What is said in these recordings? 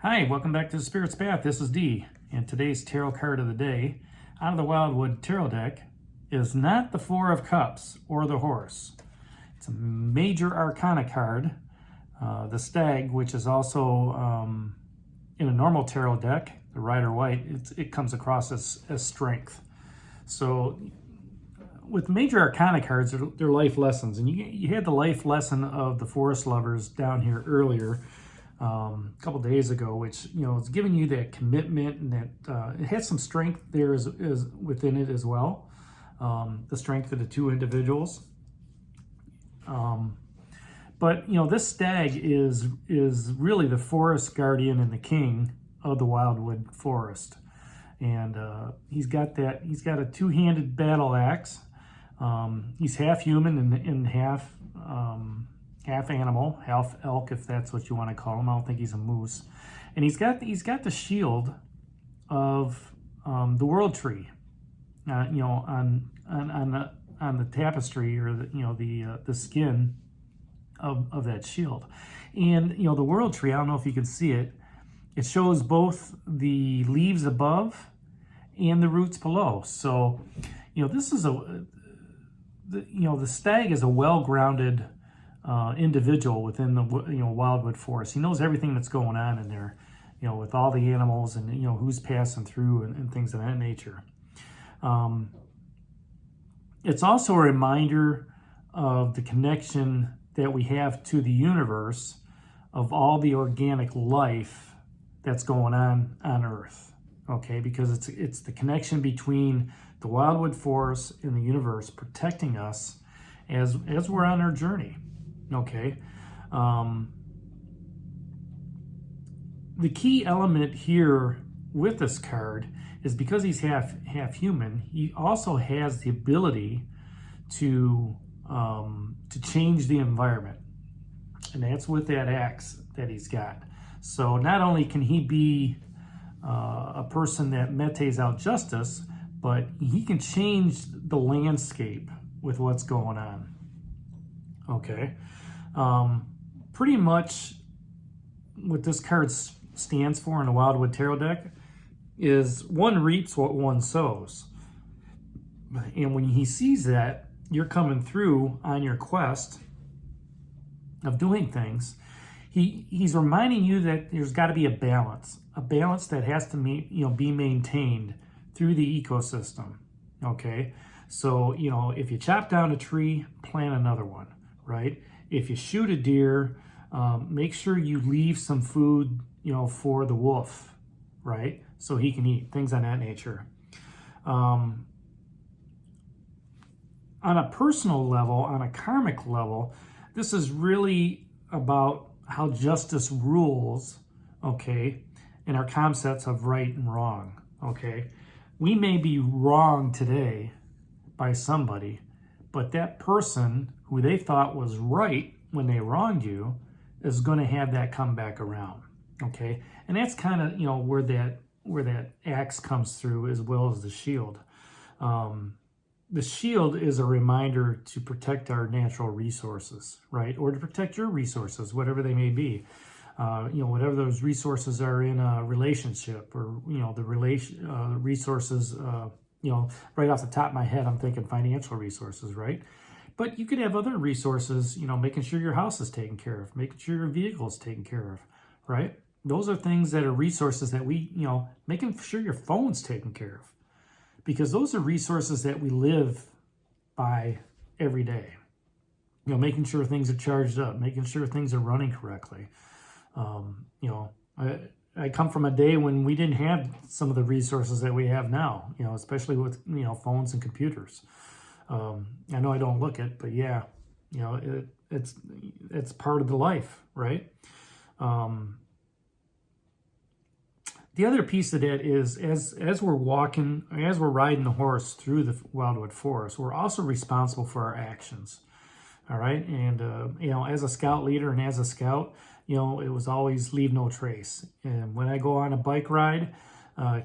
Hi, welcome back to the Spirit's Path. This is D, and today's tarot card of the day out of the Wildwood Tarot deck is not the Four of Cups or the Horse. It's a major arcana card, the Stag, which is also in a normal tarot deck, the Rider White, it comes across as strength. So with major arcana cards, they're life lessons, and you had the life lesson of the Forest Lovers down here earlier. A couple days ago, which it's giving you that commitment, and that it has some strength there is within it as well. The strength of the two individuals. But this Stag is really the forest guardian and the king of the Wildwood Forest, and he's got a two-handed battle axe. He's half human and half animal, half elk, if that's what you want to call him. I don't think he's a moose. And he's got the shield of the world tree, on the tapestry, or the skin of that shield. And the world tree, I don't know if you can see it. It shows both the leaves above and the roots below. So this is the Stag is a well-grounded individual within the Wildwood Forest. He knows everything that's going on in there, with all the animals and who's passing through and things of that nature. It's also a reminder of the connection that we have to the universe, of all the organic life that's going on Earth. Okay, because it's the connection between the Wildwood Forest and the universe protecting us as we're on our journey. Okay, the key element here with this card is because he's half human. He also has the ability to change the environment, and that's with that axe that he's got. So not only can he be a person that metes out justice, but he can change the landscape with what's going on. Okay. Pretty much what this card stands for in the Wildwood Tarot deck is one reaps what one sows. And when he sees that you're coming through on your quest of doing things, he's reminding you that there's got to be a balance that has to be maintained through the ecosystem. Okay, so if you chop down a tree, plant another one, right? If you shoot a deer, make sure you leave some food, for the wolf, right? So he can eat, things on that nature. On a personal level, on a karmic level, this is really about how justice rules, okay, in our concepts of right and wrong, okay? We may be wrong today by somebody, but that person who they thought was right when they wronged you is going to have that come back around, okay? And that's kind of where that axe comes through, as well as the shield. The shield is a reminder to protect our natural resources, right? Or to protect your resources, whatever they may be. Whatever those resources are in a relationship, or the resources. Right off the top of my head, I'm thinking financial resources, right? But you could have other resources, making sure your house is taken care of, making sure your vehicle is taken care of, right? Those are things that are resources that we, making sure your phone's taken care of, because those are resources that we live by every day. Making sure things are charged up, making sure things are running correctly. I come from a day when we didn't have some of the resources that we have now, especially with, phones and computers. I know I don't look it, but yeah, it's part of the life, right? The other piece of that is as we're riding the horse through the Wildwood Forest, we're also responsible for our actions. All right. And, as a scout leader and as a scout, it was always leave no trace. And when I go on a bike ride,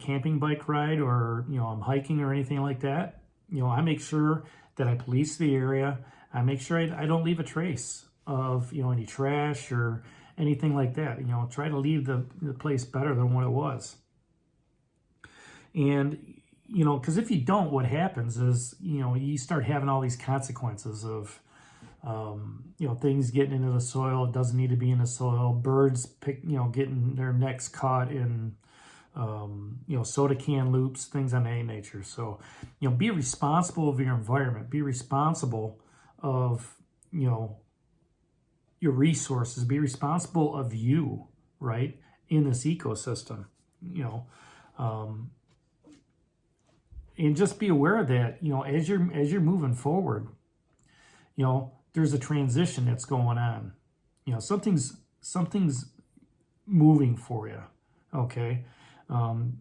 camping bike ride, or, I'm hiking or anything like that, I make sure that I police the area. I make sure I don't leave a trace of, any trash or anything like that. Try to leave the place better than what it was. And, because if you don't, what happens is, you start having all these consequences of, things getting into the soil. It doesn't need to be in the soil. Birds getting their necks caught in, soda can loops, things on that nature. So, be responsible of your environment. Be responsible of, your resources. Be responsible of you, right, in this ecosystem, and just be aware of that, as you're moving forward, there's a transition that's going on. Something's moving for you, okay? And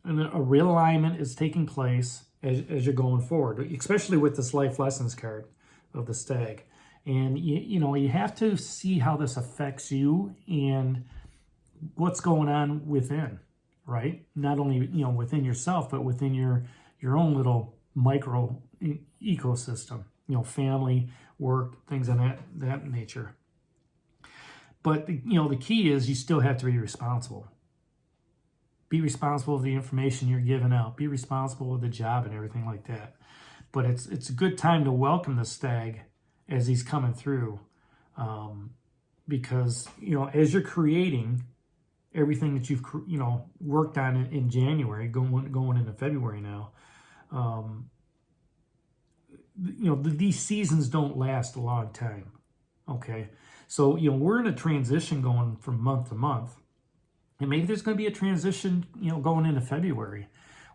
a realignment is taking place as you're going forward, especially with this life lessons card of the Stag. And you have to see how this affects you and what's going on within, right? Not only within yourself, but within your own little micro ecosystem. Family, work, things of that nature. But the key is you still have to be responsible. Be responsible of the information you're giving out. Be responsible of the job and everything like that. But it's a good time to welcome the Stag as he's coming through, because as you're creating everything that you've worked on in January, going into February now, these seasons don't last a long time. Okay, so we're in a transition going from month to month, and maybe there's going to be a transition going into February,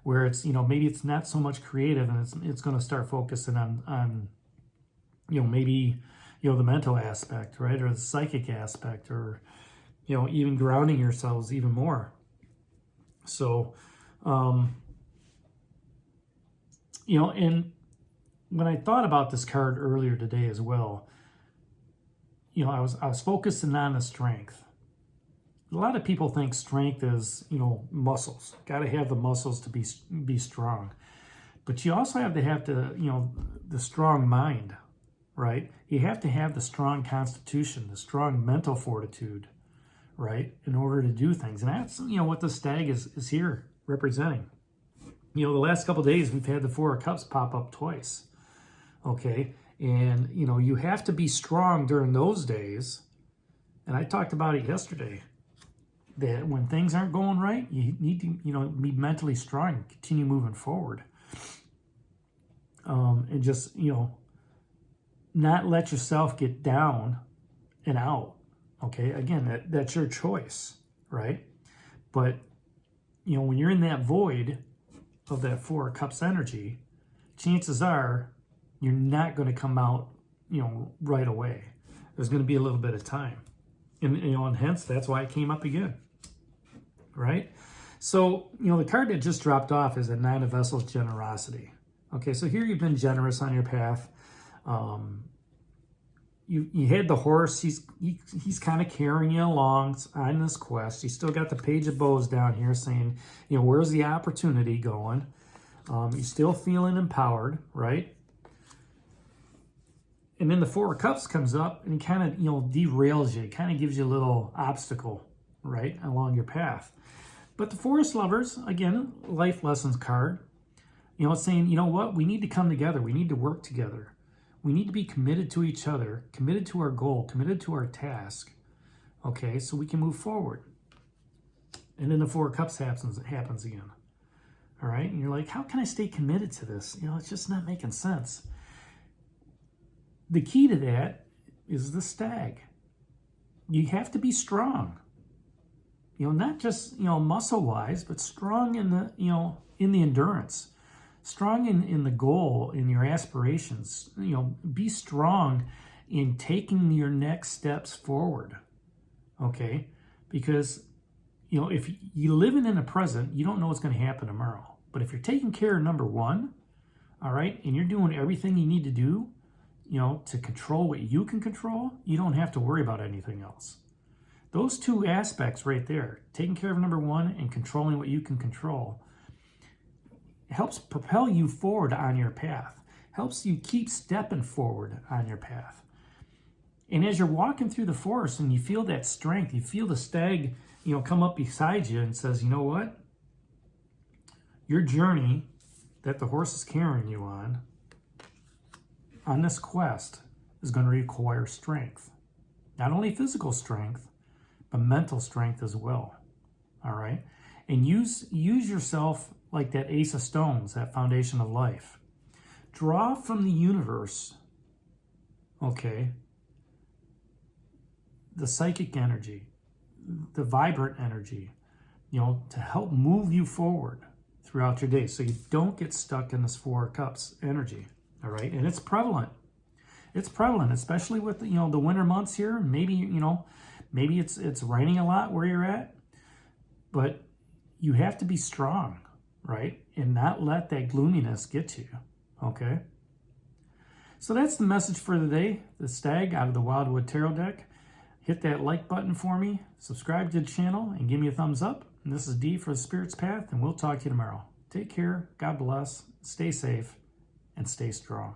where it's maybe it's not so much creative, and it's going to start focusing on maybe the mental aspect, right, or the psychic aspect, or even grounding yourselves even more. So, and when I thought about this card earlier today as well, I was focusing on the strength. A lot of people think strength is, muscles. Got to have the muscles to be strong. But you also have to have the strong mind, right? You have to have the strong constitution, the strong mental fortitude, right, in order to do things. And that's, what the Stag is here representing. The last couple of days, we've had the Four of Cups pop up twice, okay? And, you have to be strong during those days. And I talked about it yesterday, that when things aren't going right, you need to, be mentally strong and continue moving forward. And just, not let yourself get down and out. Okay, again, that's your choice, right? But, when you're in that void of that Four of Cups energy, chances are you're not going to come out, right away. There's going to be a little bit of time. And hence, that's why it came up again, right? So, the card that just dropped off is a Nine of Vessels, Generosity. Okay, so here you've been generous on your path. You had the horse. He's kind of carrying you along on this quest. You still got the Page of Bows down here saying, where's the opportunity going? You're still feeling empowered, right? And then the Four of Cups comes up and kind of, derails you. It kind of gives you a little obstacle, right, along your path. But the Forest Lovers, again, life lessons card, it's saying, what? We need to come together. We need to work together. We need to be committed to each other, committed to our goal, committed to our task, okay, so we can move forward. And then the Four of Cups happens again, all right? And you're like, how can I stay committed to this? It's just not making sense. The key to that is the Stag. You have to be strong, not just, muscle-wise, but strong in the, in the endurance. Strong in the goal, in your aspirations. Be strong in taking your next steps forward, okay? Because, if you're living in the present, you don't know what's going to happen tomorrow. But if you're taking care of number one, all right, and you're doing everything you need to do, to control what you can control, you don't have to worry about anything else. Those two aspects right there, taking care of number one and controlling what you can control, helps propel you forward on your path, helps you keep stepping forward on your path. And as you're walking through the forest and you feel that strength, you feel the stag, come up beside you and says, you know what? Your journey that the horse is carrying you on this quest is going to require strength. Not only physical strength, but mental strength as well. All right? And use yourself like that ace of stones, that foundation of life. Draw from the universe, okay, the psychic energy, the vibrant energy, to help move you forward throughout your day so you don't get stuck in this Four of Cups energy, all right? And it's prevalent. It's prevalent, especially with, the winter months here. Maybe, maybe it's raining a lot where you're at, but you have to be strong, right? And not let that gloominess get to you, okay? So that's the message for the day, the Stag out of the Wildwood Tarot deck. Hit that like button for me, subscribe to the channel, and give me a thumbs up. And this is D for the Spirit's Path, and we'll talk to you tomorrow. Take care, God bless, stay safe, and stay strong.